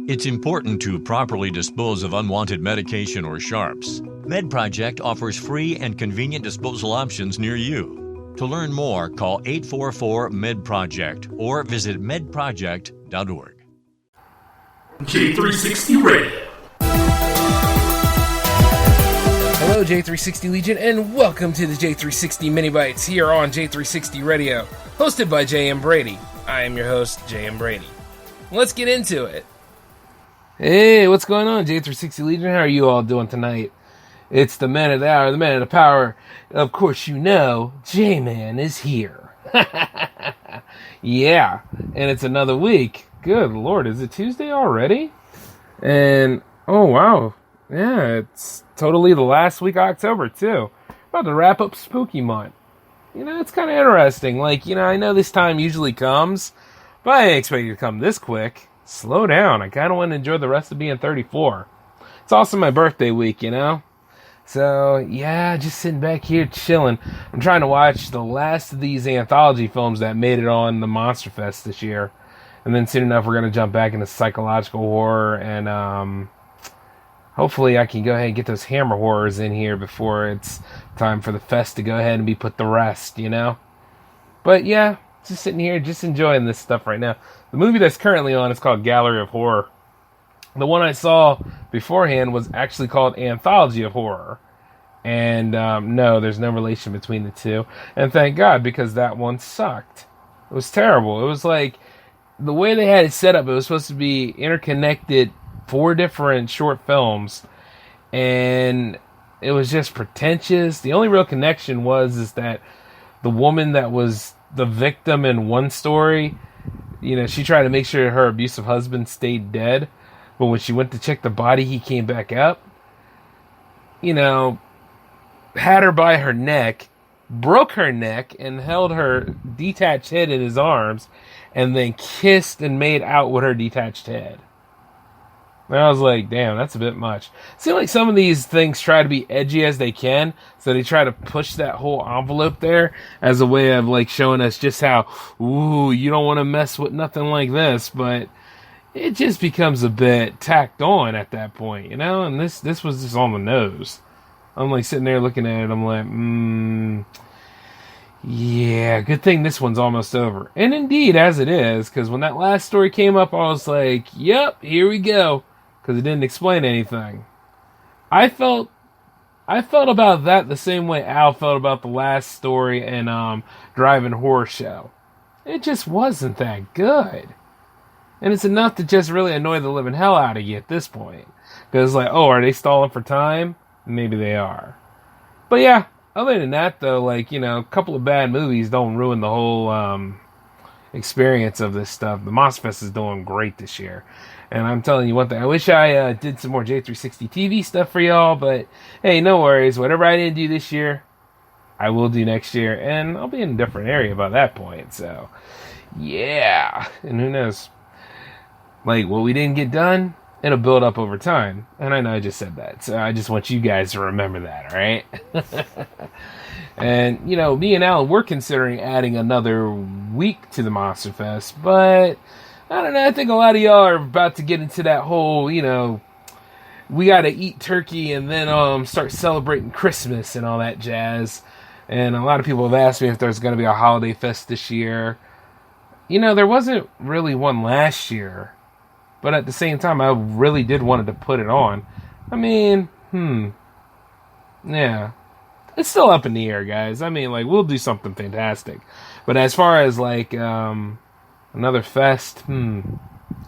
It's important to properly dispose of unwanted medication or sharps. MedProject offers free and convenient disposal options near you. To learn more, call 844-MedProject or visit medproject.org. J360 Radio. Hello, J360 Legion, and welcome to the J360 Mini Bites here on J360 Radio, hosted by J.M. Brady. I am your host, J.M. Brady. Let's get into it. Hey, what's going on, J360 Legion? How are you all doing tonight? It's the man of the hour, the man of the power. Of course, you know, J-Man is here. Yeah, and it's another week. Good Lord, is it Tuesday already? And, oh wow, yeah, it's totally the last week of October, too. About to wrap up Spooky Month. You know, it's kind of interesting. Like, you know, I know this time usually comes, but I didn't expect it to come this quick. Slow down. I kind of want to enjoy the rest of being 34. It's also my birthday week, you know? So, yeah, just sitting back here chilling. I'm trying to watch the last of these anthology films that made it on the Monster Fest this year. And then soon enough, we're going to jump back into psychological horror. And hopefully I can go ahead and get those Hammer horrors in here before it's time for the fest to go ahead and be put to rest, you know? But, yeah, just sitting here, just enjoying this stuff right now. The movie that's currently on is called Gallery of Horror. The one I saw beforehand was actually called Anthology of Horror. And no, there's no relation between the two. And thank God, because that one sucked. It was terrible. It was like, the way they had it set up, it was supposed to be interconnected 4 different short films. And it was just pretentious. The only real connection is that the woman that was the victim in one story, you know, she tried to make sure her abusive husband stayed dead, but when she went to check the body, he came back up. You know, had her by her neck, broke her neck, and held her detached head in his arms, and then kissed and made out with her detached head. And I was like, damn, that's a bit much. It seems like some of these things try to be edgy as they can, so they try to push that whole envelope there as a way of, like, showing us just how, ooh, you don't want to mess with nothing like this, but it just becomes a bit tacked on at that point, you know? And this was just on the nose. I'm, like, sitting there looking at it, I'm like, yeah, good thing this one's almost over. And indeed, as it is, because when that last story came up, I was like, yep, here we go. Because it didn't explain anything. I felt about that the same way Al felt about the last story in Drive-In Horror Show. It just wasn't that good. And it's enough to just really annoy the living hell out of you at this point. Because it's like, oh, are they stalling for time? Maybe they are. But yeah, other than that though, like, you know, a couple of bad movies don't ruin the whole experience of this stuff. The Monster Fest is doing great this year. And I'm telling you one thing, I wish I did some more J360 TV stuff for y'all, but hey, no worries. Whatever I didn't do this year, I will do next year, and I'll be in a different area by that point, so yeah. And who knows? Like, what we didn't get done, it'll build up over time. And I know I just said that, so I just want you guys to remember that, alright? And, you know, me and Alan, we're considering adding another week to the Monster Fest, but I don't know, I think a lot of y'all are about to get into that whole, you know, we gotta eat turkey and then start celebrating Christmas and all that jazz. And a lot of people have asked me if there's gonna be a holiday fest this year. You know, there wasn't really one last year, but at the same time, I really did wanted to put it on. I mean, yeah. It's still up in the air, guys. I mean, like, we'll do something fantastic. But as far as, like, another fest, I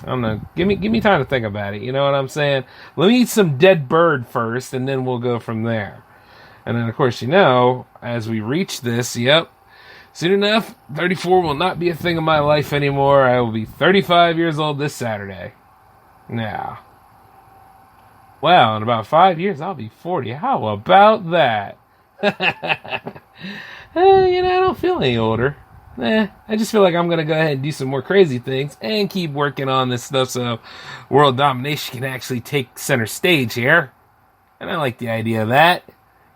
don't know. Give me time to think about it. You know what I'm saying? Let me eat some dead bird first, and then we'll go from there. And then, of course, you know, as we reach this, yep, soon enough, 34 will not be a thing in my life anymore. I will be 35 years old this Saturday. Yeah. Well, in about 5 years, I'll be 40. How about that? You know, I don't feel any older. I just feel like I'm going to go ahead and do some more crazy things and keep working on this stuff so world domination can actually take center stage here. And I like the idea of that,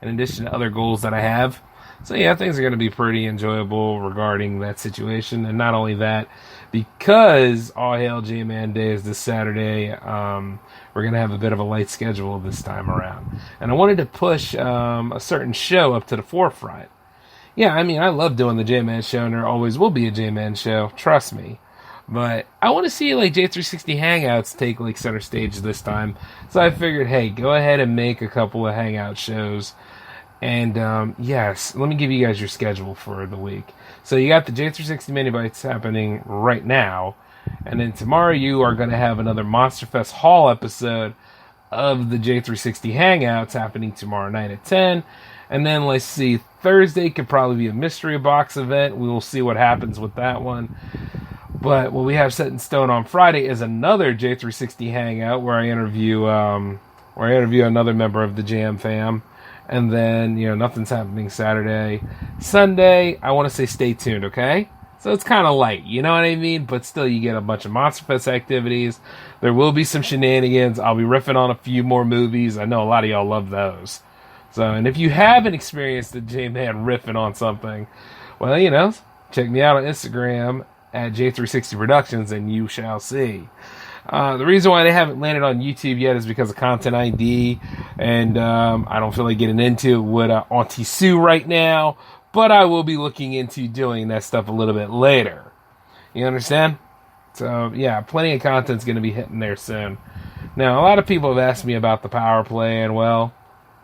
in addition to other goals that I have. So yeah, things are going to be pretty enjoyable regarding that situation. And not only that, because All Hail J-Man Day is this Saturday, we're going to have a bit of a light schedule this time around. And I wanted to push a certain show up to the forefront. Yeah, I mean, I love doing the J-Man show, and there always will be a J-Man show, trust me. But I want to see, like, J360 Hangouts take, like, center stage this time. So I figured, hey, go ahead and make a couple of Hangout shows. And, yes, let me give you guys your schedule for the week. So you got the J360 Mini Bites happening right now. And then tomorrow you are going to have another Monster Fest Hall episode of the J360 Hangouts happening tomorrow night at 10. And then, let's see, Thursday could probably be a mystery box event. We will see what happens with that one. But what we have set in stone on Friday is another J360 Hangout where I interview another member of the JM fam. And then, nothing's happening Saturday. Sunday, I want to say stay tuned, okay? So it's kind of light, you know what I mean? But still, you get a bunch of Monster Fest activities. There will be some shenanigans. I'll be riffing on a few more movies. I know a lot of y'all love those. So, and if you haven't experienced the J-Man riffing on something, well, check me out on Instagram at J360 Productions and you shall see. The reason why they haven't landed on YouTube yet is because of Content ID, and I don't feel like getting into it with Auntie Sue right now, but I will be looking into doing that stuff a little bit later. You understand? So, yeah, plenty of content's going to be hitting there soon. Now, a lot of people have asked me about the Power Play, and well,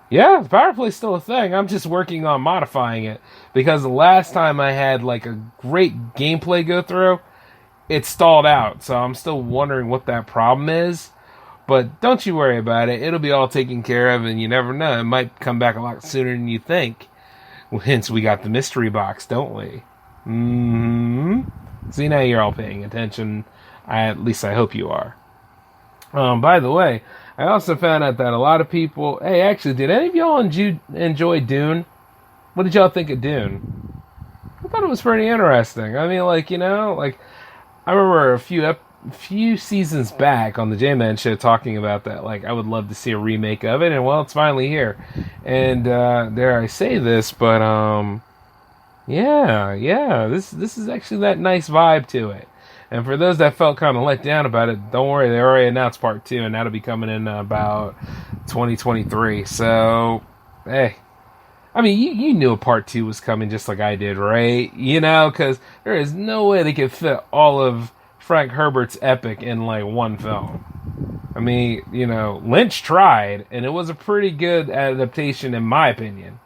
yeah, the Power Play is still a thing. I'm just working on modifying it, because the last time I had like a great gameplay go through, it stalled out, so I'm still wondering what that problem is. But don't you worry about it. It'll be all taken care of, and you never know. It might come back a lot sooner than you think. Hence, we got the mystery box, don't we? See, now you're all paying attention. At least I hope you are. By the way, I also found out that a lot of people... Hey, actually, did any of y'all enjoy Dune? What did y'all think of Dune? I thought it was pretty interesting. I mean, I remember a few seasons back on the J-Man show talking about that. Like, I would love to see a remake of it, and well, it's finally here. And dare I say this, but this is actually that nice vibe to it. And for those that felt kind of let down about it, don't worry, they already announced part 2, and that'll be coming in about 2023. So, hey. I mean, you knew a part 2 was coming just like I did, right? Because there is no way they could fit all of Frank Herbert's epic in, like, one film. I mean, Lynch tried, and it was a pretty good adaptation in my opinion.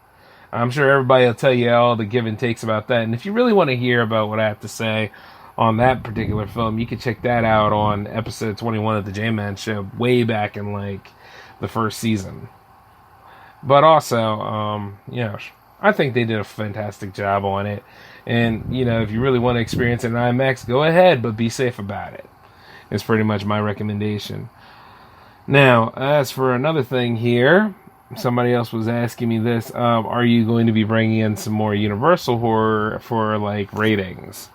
I'm sure everybody will tell you all the give and takes about that. And if you really want to hear about what I have to say on that particular film, you can check that out on episode 21 of the J-Man show, way back in, like, the first season. But also, I think they did a fantastic job on it. And, if you really want to experience it in IMAX, go ahead, but be safe about it. It's pretty much my recommendation. Now, as for another thing here, somebody else was asking me this, are you going to be bringing in some more Universal horror for, like, ratings?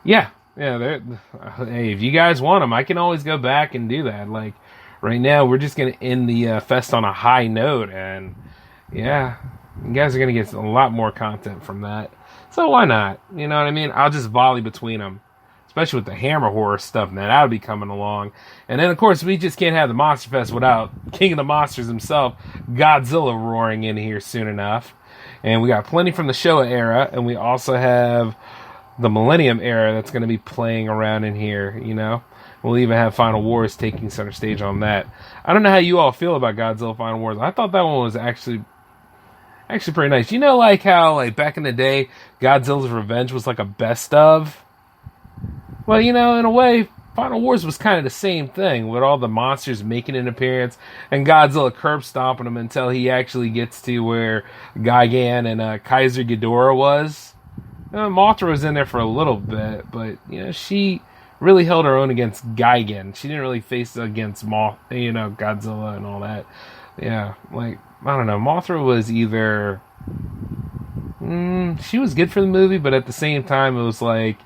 Yeah, hey, if you guys want them, I can always go back and do that. Like, right now, we're just going to end the fest on a high note, and yeah, you guys are going to get a lot more content from that. So why not? You know what I mean? I'll just volley between them, especially with the Hammer horror stuff, man. That'll be coming along. And then, of course, we just can't have the Monster Fest without King of the Monsters himself, Godzilla, roaring in here soon enough. And we got plenty from the Showa era, and we also have the Millennium era that's going to be playing around in here, We'll even have Final Wars taking center stage on that. I don't know how you all feel about Godzilla Final Wars. I thought that one was actually pretty nice. Like how, like, back in the day, Godzilla's Revenge was like a best of? Well, in a way, Final Wars was kind of the same thing, with all the monsters making an appearance, and Godzilla curb stomping them until he actually gets to where Gigan and Kaiser Ghidorah was. Mothra was in there for a little bit, but, she really held her own against Gigan. She didn't really face against Godzilla and all that. Yeah, like, I don't know. Mothra was either... she was good for the movie, but at the same time, it was like,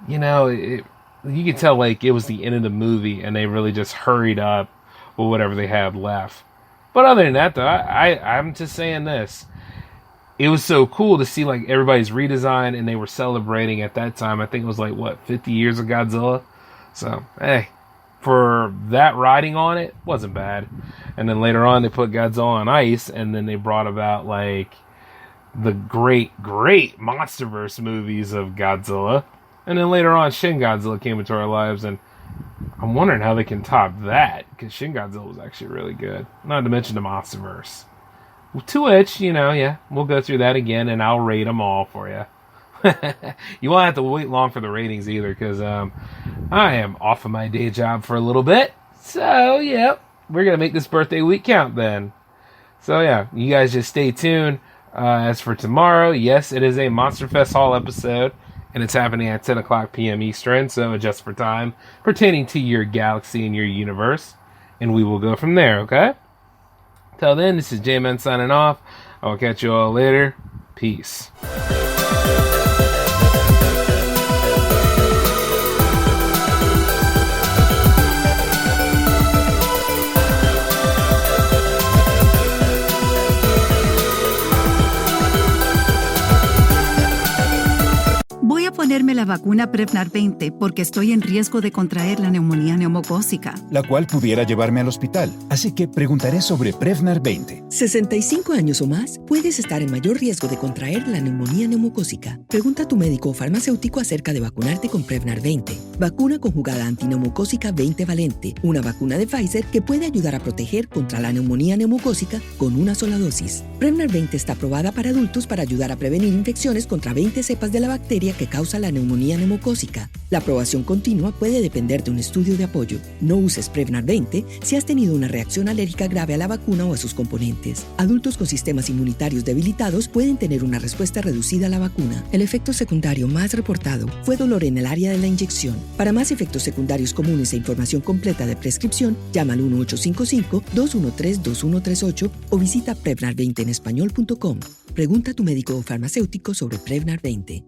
you could tell, like, it was the end of the movie, and they really just hurried up with whatever they had left. But other than that, though, I'm just saying this. it was so cool to see like everybody's redesign, and they were celebrating at that time. I think it was like 50 years of Godzilla. So hey, for that riding on it, wasn't bad. And then later on, they put Godzilla on ice, and then they brought about like the great MonsterVerse movies of Godzilla. And then later on, Shin Godzilla came into our lives, and I'm wondering how they can top that, because Shin Godzilla was actually really good. Not to mention the MonsterVerse. To which, we'll go through that again, and I'll rate them all for you. You won't have to wait long for the ratings either, because I am off of my day job for a little bit. So, yep, we're going to make this birthday week count then. So, yeah, you guys just stay tuned. As for tomorrow, yes, it is a Monster Fest Hall episode, and it's happening at 10 o'clock p.m. Eastern, so adjust for time pertaining to your galaxy and your universe, and we will go from there, okay? Till then, this is J-Man signing off. I will catch you all later. Peace. Voy a ponerme la vacuna Prevnar 20 porque estoy en riesgo de contraer la neumonía neumocócica. La cual pudiera llevarme al hospital. Así que preguntaré sobre Prevnar 20. 65 años o más, puedes estar en mayor riesgo de contraer la neumonía neumocócica. Pregunta a tu médico o farmacéutico acerca de vacunarte con Prevnar 20. Vacuna conjugada antineumocócica 20 valente. Una vacuna de Pfizer que puede ayudar a proteger contra la neumonía neumocócica con una sola dosis. Prevnar 20 está aprobada para adultos para ayudar a prevenir infecciones contra 20 cepas de la bacteria que causa la neumonía neumocócica. La aprobación continua puede depender de un estudio de apoyo. No uses Prevnar 20 si has tenido una reacción alérgica grave a la vacuna o a sus componentes. Adultos con sistemas inmunitarios debilitados pueden tener una respuesta reducida a la vacuna. El efecto secundario más reportado fue dolor en el área de la inyección. Para más efectos secundarios comunes e información completa de prescripción, llama al 1-855-213-2138 o visita Prevnar20enespañol.com. Pregunta a tu médico o farmacéutico sobre Prevnar 20.